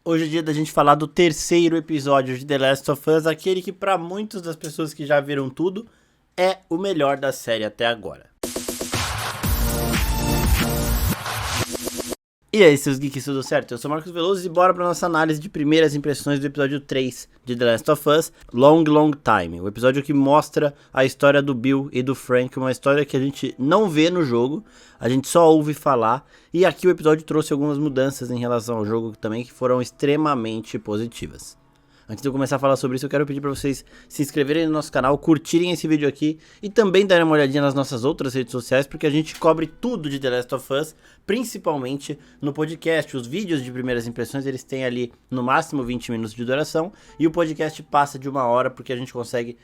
Hoje é dia da gente falar do terceiro episódio de The Last of Us, aquele que para muitas das pessoas que já viram tudo, é o melhor da série até agora. E aí, seus geeks, tudo certo? Eu sou Marcos Veloso e bora pra nossa análise de primeiras impressões do episódio 3 de The Last of Us, Long Long Time. O episódio que mostra a história do Bill e do Frank, uma história que a gente não vê no jogo, a gente só ouve falar. E aqui o episódio trouxe algumas mudanças em relação ao jogo também, que foram extremamente positivas. Antes de eu começar a falar sobre isso, eu quero pedir para vocês se inscreverem no nosso canal, curtirem esse vídeo aqui e também darem uma olhadinha nas nossas outras redes sociais, porque a gente cobre tudo de The Last of Us, principalmente no podcast. Os vídeos de primeiras impressões, eles têm ali no máximo 20 minutos de duração e o podcast passa de 1 hora, porque a gente consegue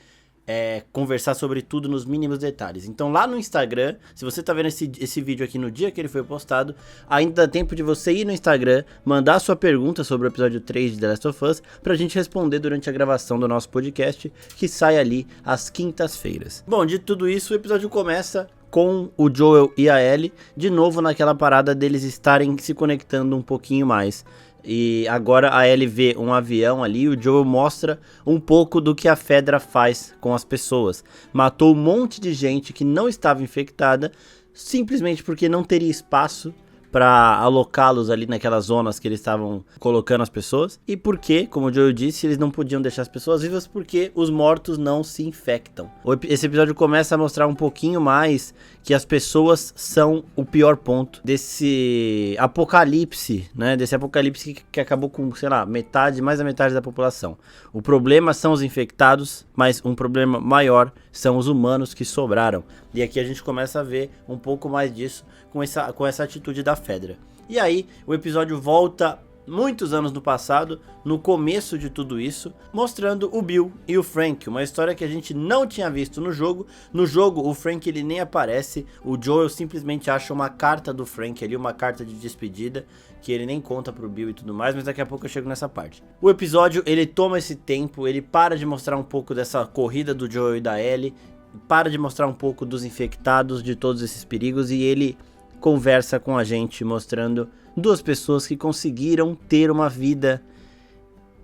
conversar sobre tudo nos mínimos detalhes. Então lá no Instagram, se você tá vendo esse vídeo aqui no dia que ele foi postado, ainda dá tempo de você ir no Instagram, mandar sua pergunta sobre o episódio 3 de The Last of Us, pra gente responder durante a gravação do nosso podcast, que sai ali às quintas-feiras. Bom, de tudo isso, o episódio começa com o Joel e a Ellie, de novo naquela parada deles estarem se conectando um pouquinho mais. E agora a Ellie vê um avião ali e o Joel mostra um pouco do que a Fedra faz com as pessoas. Matou um monte de gente que não estava infectada, simplesmente porque não teria espaço para alocá-los ali naquelas zonas que eles estavam colocando as pessoas. E porque, como o Joel disse, eles não podiam deixar as pessoas vivas porque os mortos não se infectam. Esse episódio começa a mostrar um pouquinho mais que as pessoas são o pior ponto desse apocalipse, né? Desse apocalipse que acabou com, sei lá, mais da metade da população. O problema são os infectados, mas um problema maior são os humanos que sobraram. E aqui a gente começa a ver um pouco mais disso com essa atitude da Fedra. E aí o episódio volta muitos anos no passado, no começo de tudo isso, mostrando o Bill e o Frank, uma história que a gente não tinha visto no jogo. No jogo o Frank ele nem aparece, o Joel simplesmente acha uma carta do Frank ali, uma carta de despedida, que ele nem conta pro Bill e tudo mais, mas daqui a pouco eu chego nessa parte. O episódio ele toma esse tempo, ele para de mostrar um pouco dessa corrida do Joel e da Ellie, para de mostrar um pouco dos infectados, de todos esses perigos, e ele conversa com a gente, mostrando duas pessoas que conseguiram ter uma vida.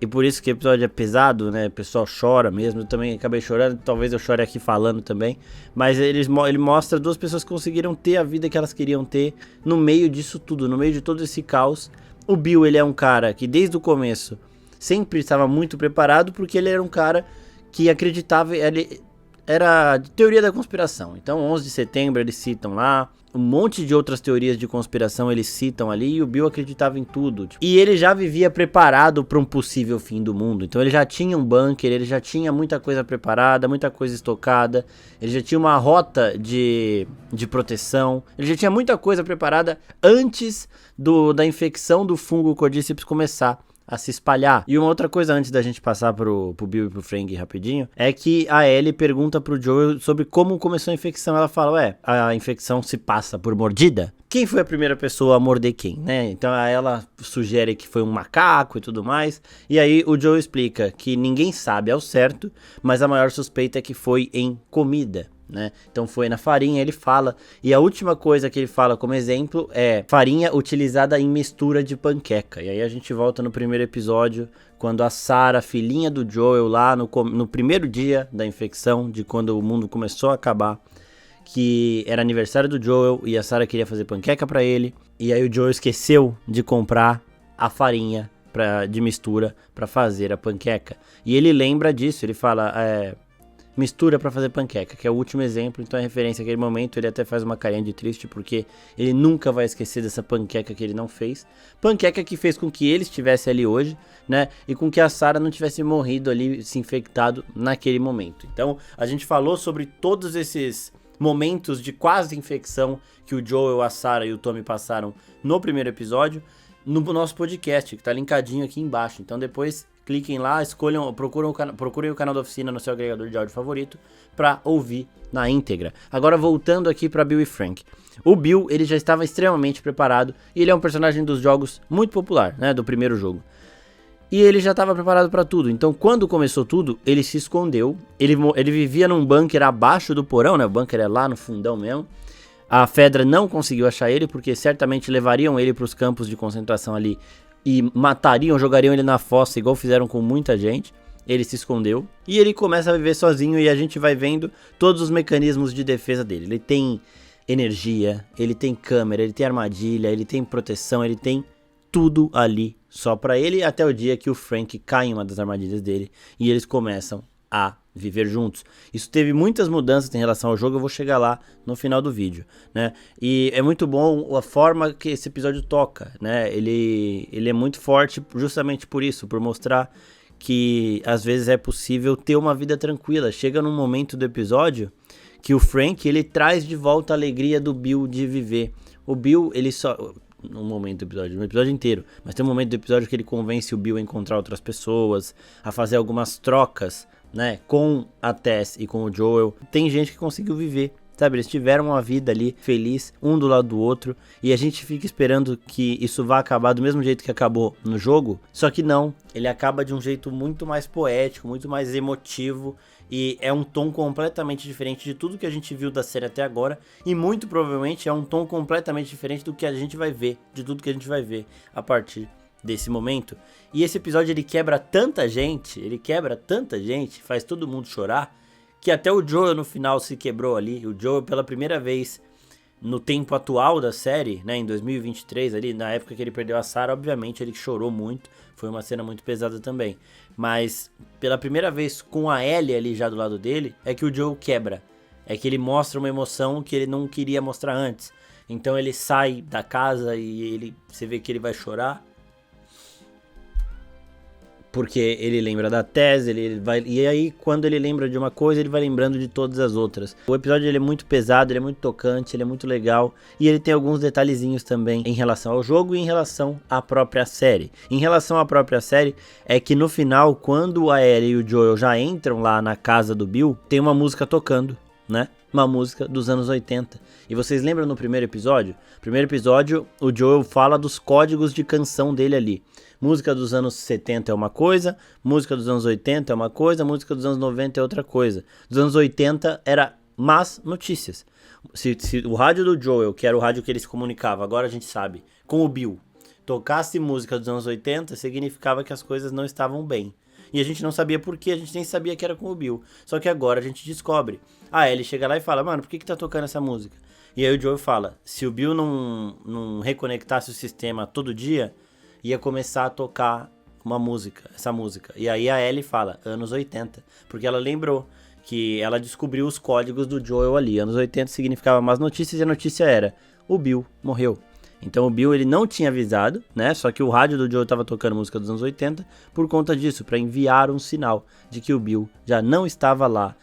E por isso que o episódio é pesado, né? O pessoal chora mesmo. Eu também acabei chorando, talvez eu chore aqui falando também. Mas ele mostra duas pessoas que conseguiram ter a vida que elas queriam ter no meio disso tudo, no meio de todo esse caos. O Bill, ele é um cara que desde o começo sempre estava muito preparado, porque ele era um cara que acreditava, ele era de teoria da conspiração. Então 11 de setembro eles citam lá, um monte de outras teorias de conspiração eles citam ali, e o Bill acreditava em tudo. E ele já vivia preparado para um possível fim do mundo. Então ele já tinha um bunker, ele já tinha muita coisa preparada, muita coisa estocada, ele já tinha uma rota de proteção, ele já tinha muita coisa preparada antes da infecção do fungo Cordyceps começar a se espalhar. E uma outra coisa antes da gente passar pro Bill e pro Frank rapidinho, é que a Ellie pergunta pro Joel sobre como começou a infecção. Ela fala, a infecção se passa por mordida? Quem foi a primeira pessoa a morder quem, né? Então ela sugere que foi um macaco e tudo mais. E aí o Joel explica que ninguém sabe ao certo, mas a maior suspeita é que foi em comida, né? Então foi na farinha, ele fala. E a última coisa que ele fala como exemplo é farinha utilizada em mistura de panqueca. E aí a gente volta no primeiro episódio, quando a Sarah, filhinha do Joel, lá no primeiro dia da infecção, de quando o mundo começou a acabar, que era aniversário do Joel e a Sarah queria fazer panqueca pra ele, e aí o Joel esqueceu de comprar a farinha de mistura pra fazer a panqueca. E ele lembra disso, ele fala, mistura pra fazer panqueca, que é o último exemplo. Então é referência àquele momento. Ele até faz uma carinha de triste, porque ele nunca vai esquecer dessa panqueca que ele não fez. Panqueca que fez com que ele estivesse ali hoje, né? E com que a Sarah não tivesse morrido ali, se infectado naquele momento. Então a gente falou sobre todos esses momentos de quase infecção que o Joel, a Sarah e o Tommy passaram no primeiro episódio, no nosso podcast, que tá linkadinho aqui embaixo. Então depois cliquem lá, procurem o canal da oficina no seu agregador de áudio favorito para ouvir na íntegra. Agora voltando aqui para Bill e Frank. O Bill, ele já estava extremamente preparado, e ele é um personagem dos jogos muito popular, né, do primeiro jogo. E ele já estava preparado para tudo. Então quando começou tudo, ele se escondeu. Ele vivia num bunker abaixo do porão, né? O bunker é lá no fundão mesmo. A Fedra não conseguiu achar ele, porque certamente levariam ele para os campos de concentração ali e matariam, jogariam ele na fossa, igual fizeram com muita gente. Ele se escondeu e ele começa a viver sozinho e a gente vai vendo todos os mecanismos de defesa dele. Ele tem energia, ele tem câmera, ele tem armadilha, ele tem proteção, ele tem tudo ali só pra ele, até o dia que o Frank cai em uma das armadilhas dele e eles começam a viver juntos. Isso teve muitas mudanças em relação ao jogo, eu vou chegar lá no final do vídeo, né? E é muito bom a forma que esse episódio toca, né? Ele é muito forte justamente por isso, por mostrar que às vezes é possível ter uma vida tranquila. Chega num momento do episódio que o Frank, ele traz de volta a alegria do Bill de viver. O Bill, ele só... num momento do episódio, no episódio inteiro, mas tem um momento do episódio que ele convence o Bill a encontrar outras pessoas, a fazer algumas trocas, né, com a Tess e com o Joel. Tem gente que conseguiu viver, sabe, eles tiveram uma vida ali feliz, um do lado do outro, e a gente fica esperando que isso vá acabar do mesmo jeito que acabou no jogo, só que não, ele acaba de um jeito muito mais poético, muito mais emotivo, e é um tom completamente diferente de tudo que a gente viu da série até agora, e muito provavelmente é um tom completamente diferente do que a gente vai ver, de tudo que a gente vai ver a partir desse momento. E esse episódio ele quebra tanta gente, faz todo mundo chorar, que até o Joel no final se quebrou ali. O Joel pela primeira vez no tempo atual da série, né, em 2023 ali, na época que ele perdeu a Sarah, obviamente ele chorou muito, foi uma cena muito pesada também, mas pela primeira vez com a Ellie ali já do lado dele, é que o Joel quebra, é que ele mostra uma emoção que ele não queria mostrar antes. Então ele sai da casa e você vê que ele vai chorar, porque ele lembra da Tess, e aí quando ele lembra de uma coisa, ele vai lembrando de todas as outras. O episódio ele é muito pesado, ele é muito tocante, ele é muito legal, e ele tem alguns detalhezinhos também em relação ao jogo e em relação à própria série. Em relação à própria série, é que no final, quando a Ellie e o Joel já entram lá na casa do Bill, tem uma música tocando, né? Uma música dos anos 80. E vocês lembram no primeiro episódio? No primeiro episódio, o Joel fala dos códigos de canção dele ali. Música dos anos 70 é uma coisa, música dos anos 80 é uma coisa, música dos anos 90 é outra coisa. Dos anos 80 era más notícias. Se o rádio do Joel, que era o rádio que ele se comunicava, agora a gente sabe, com o Bill, tocasse música dos anos 80, significava que as coisas não estavam bem. E a gente não sabia por quê, a gente nem sabia que era com o Bill. Só que agora a gente descobre. A Ellie chega lá e fala, mano, por que tá tocando essa música? E aí o Joel fala, se o Bill não reconectasse o sistema todo dia, ia começar a tocar essa música. E aí a Ellie fala, anos 80, porque ela lembrou que ela descobriu os códigos do Joel ali. Anos 80 significava más notícias e a notícia era, o Bill morreu. Então o Bill ele não tinha avisado, né? Só que o rádio do Joel estava tocando música dos anos 80 por conta disso, para enviar um sinal de que o Bill já não estava lá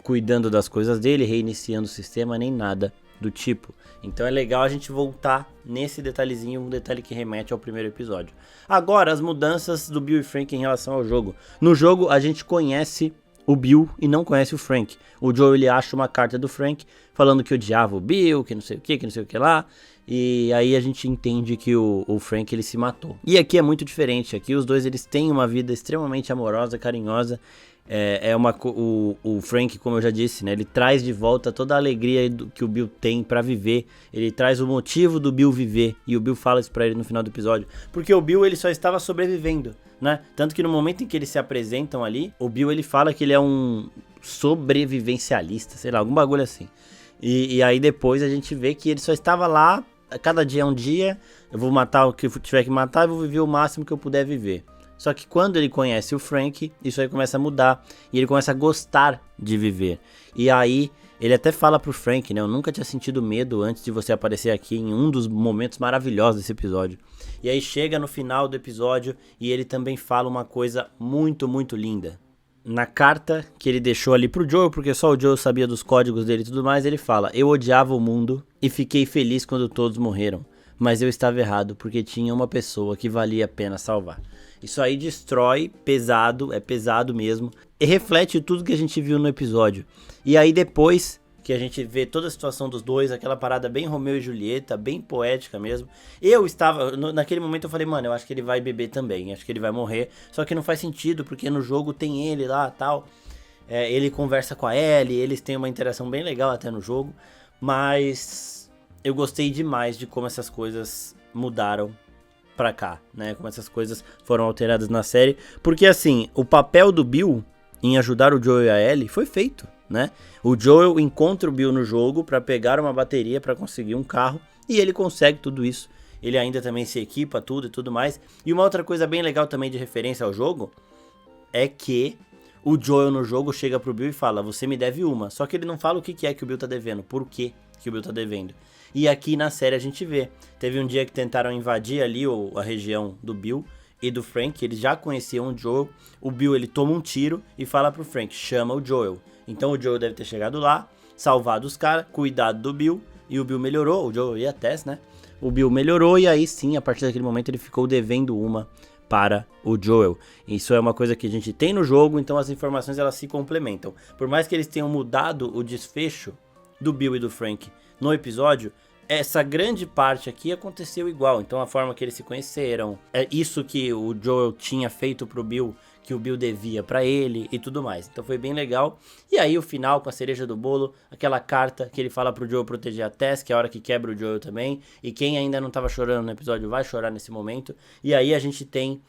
cuidando das coisas dele, reiniciando o sistema, nem nada do tipo. Então é legal a gente voltar nesse detalhezinho, um detalhe que remete ao primeiro episódio. Agora, as mudanças do Bill e Frank em relação ao jogo. No jogo, a gente conhece o Bill e não conhece o Frank. O Joel ele acha uma carta do Frank falando que odiava o Bill, que não sei o que não sei o que lá. E aí a gente entende que o Frank ele se matou. E aqui é muito diferente. Aqui os dois eles têm uma vida extremamente amorosa, carinhosa. O Frank, como eu já disse, né, ele traz de volta toda a alegria que o Bill tem pra viver. Ele traz o motivo do Bill viver. E o Bill fala isso pra ele no final do episódio. Porque o Bill ele só estava sobrevivendo, né? Tanto que no momento em que eles se apresentam ali, o Bill ele fala que ele é um sobrevivencialista, sei lá, algum bagulho assim. E aí depois a gente vê que ele só estava lá, cada dia é um dia, eu vou matar o que eu tiver que matar e vou viver o máximo que eu puder viver. Só que quando ele conhece o Frank, isso aí começa a mudar e ele começa a gostar de viver. E aí ele até fala pro Frank, né, eu nunca tinha sentido medo antes de você aparecer aqui, em um dos momentos maravilhosos desse episódio. E aí chega no final do episódio e ele também fala uma coisa muito, muito linda. Na carta que ele deixou ali pro Joel, porque só o Joel sabia dos códigos dele e tudo mais, ele fala, eu odiava o mundo e fiquei feliz quando todos morreram, mas eu estava errado porque tinha uma pessoa que valia a pena salvar. Isso aí destrói, é pesado mesmo, e reflete tudo que a gente viu no episódio. E aí depois que a gente vê toda a situação dos dois, aquela parada bem Romeu e Julieta, bem poética mesmo. Naquele momento eu falei, mano, eu acho que ele vai beber também, acho que ele vai morrer. Só que não faz sentido, porque no jogo tem ele lá e tal. Ele conversa com a Ellie, eles têm uma interação bem legal até no jogo. Mas eu gostei demais de como essas coisas mudaram pra cá, né? Como essas coisas foram alteradas na série. Porque assim, o papel do Bill em ajudar o Joel e a Ellie foi feito, né? O Joel encontra o Bill no jogo pra pegar uma bateria pra conseguir um carro e ele consegue tudo isso. Ele ainda também se equipa tudo e tudo mais. E uma outra coisa bem legal também de referência ao jogo é que o Joel no jogo chega pro Bill e fala, você me deve uma. Só que ele não fala o que é que o Bill tá devendo, por que o Bill tá devendo. E aqui na série a gente vê. Teve um dia que tentaram invadir ali a região do Bill e do Frank. Eles já conheciam o Joel. O Bill ele toma um tiro e fala pro Frank, chama o Joel. Então o Joel deve ter chegado lá, salvado os caras, cuidado do Bill. E o Bill melhorou, o Joel e a Tess, né? O Bill melhorou e aí sim, a partir daquele momento ele ficou devendo uma para o Joel. Isso é uma coisa que a gente tem no jogo, então as informações elas se complementam. Por mais que eles tenham mudado o desfecho do Bill e do Frank no episódio, essa grande parte aqui aconteceu igual. Então a forma que eles se conheceram, é isso que o Joel tinha feito pro Bill, que o Bill devia pra ele e tudo mais. Então foi bem legal. E aí o final com a cereja do bolo, aquela carta que ele fala pro Joel proteger a Tess, que é a hora que quebra o Joel também. E quem ainda não tava chorando no episódio vai chorar nesse momento. E aí a gente tem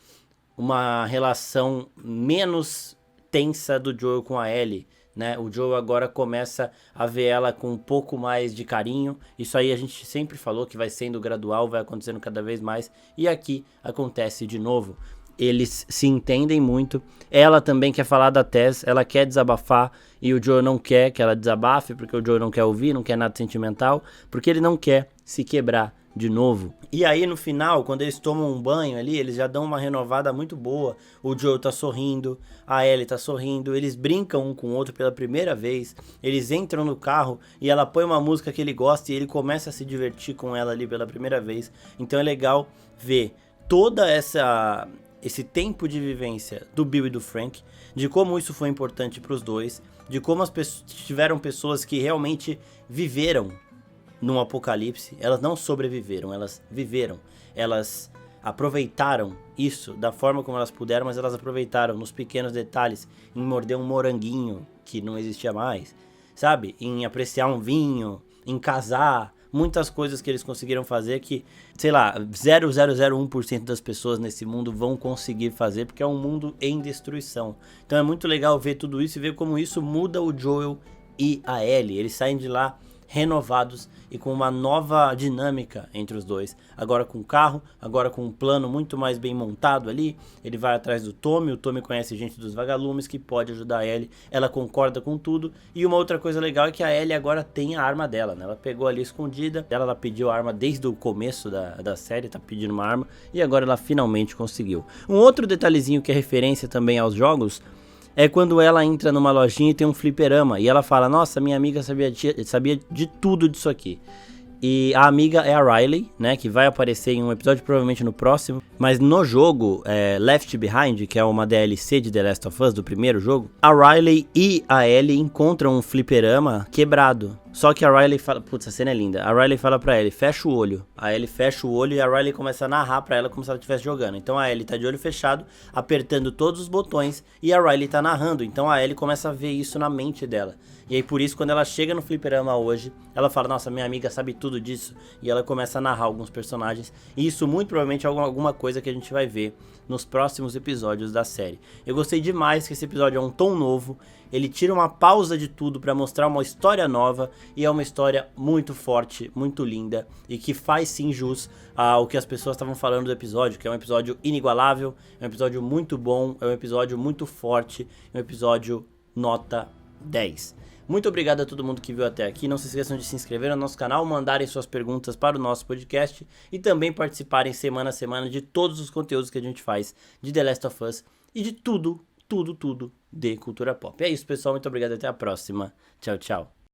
uma relação menos tensa do Joel com a Ellie, né? O Joel agora começa a ver ela com um pouco mais de carinho. Isso aí a gente sempre falou que vai sendo gradual, vai acontecendo cada vez mais. E aqui acontece de novo. Eles se entendem muito. Ela também quer falar da Tess, ela quer desabafar e o Joel não quer que ela desabafe, porque o Joel não quer ouvir, não quer nada sentimental, porque ele não quer se quebrar de novo. E aí no final, quando eles tomam um banho ali, eles já dão uma renovada muito boa. O Joel tá sorrindo, a Ellie tá sorrindo, eles brincam um com o outro pela primeira vez. Eles entram no carro e ela põe uma música que ele gosta e ele começa a se divertir com ela ali pela primeira vez. Então é legal ver toda esse tempo de vivência do Bill e do Frank, de como isso foi importante para os dois, de como as pessoas tiveram pessoas que realmente viveram num apocalipse. Elas não sobreviveram, elas viveram, elas aproveitaram isso da forma como elas puderam, mas elas aproveitaram nos pequenos detalhes, em morder um moranguinho que não existia mais, sabe? Em apreciar um vinho, em casar, muitas coisas que eles conseguiram fazer que, sei lá, 0,001% das pessoas nesse mundo vão conseguir fazer, porque é um mundo em destruição. Então é muito legal ver tudo isso e ver como isso muda o Joel e a Ellie. Eles saem de lá renovados e com uma nova dinâmica entre os dois. Agora com o carro, agora com um plano muito mais bem montado ali. Ele vai atrás do Tommy, o Tommy conhece gente dos vagalumes que pode ajudar a Ellie. Ela concorda com tudo. E uma outra coisa legal é que a Ellie agora tem a arma dela, né? Ela pegou ali escondida, ela pediu a arma desde o começo da série, tá pedindo uma arma. E agora ela finalmente conseguiu. Um outro detalhezinho que é referência também aos jogos é quando ela entra numa lojinha e tem um fliperama. E ela fala, nossa, minha amiga sabia de tudo disso aqui. E a amiga é a Riley, né, que vai aparecer em um episódio provavelmente no próximo. Mas no jogo Left Behind, que é uma DLC de The Last of Us, do primeiro jogo, a Riley e a Ellie encontram um fliperama quebrado. Só que a Riley fala, putz, a cena é linda. A Riley fala pra Ellie, fecha o olho. A Ellie fecha o olho e a Riley começa a narrar pra ela como se ela estivesse jogando. Então a Ellie tá de olho fechado, apertando todos os botões e a Riley tá narrando. Então a Ellie começa a ver isso na mente dela. E aí por isso quando ela chega no fliperama hoje, ela fala, nossa, minha amiga sabe tudo disso. E ela começa a narrar alguns personagens. E isso muito provavelmente é alguma coisa que a gente vai ver nos próximos episódios da série. Eu gostei demais que esse episódio é um tom novo. Ele tira uma pausa de tudo para mostrar uma história nova e é uma história muito forte, muito linda e que faz sim jus ao que as pessoas estavam falando do episódio, que é um episódio inigualável, é um episódio muito bom, é um episódio muito forte, é um episódio nota 10. Muito obrigado a todo mundo que viu até aqui. Não se esqueçam de se inscrever no nosso canal, mandarem suas perguntas para o nosso podcast e também participarem semana a semana de todos os conteúdos que a gente faz de The Last of Us e de tudo de cultura pop. É isso, pessoal. Muito obrigado. Até a próxima. Tchau, tchau.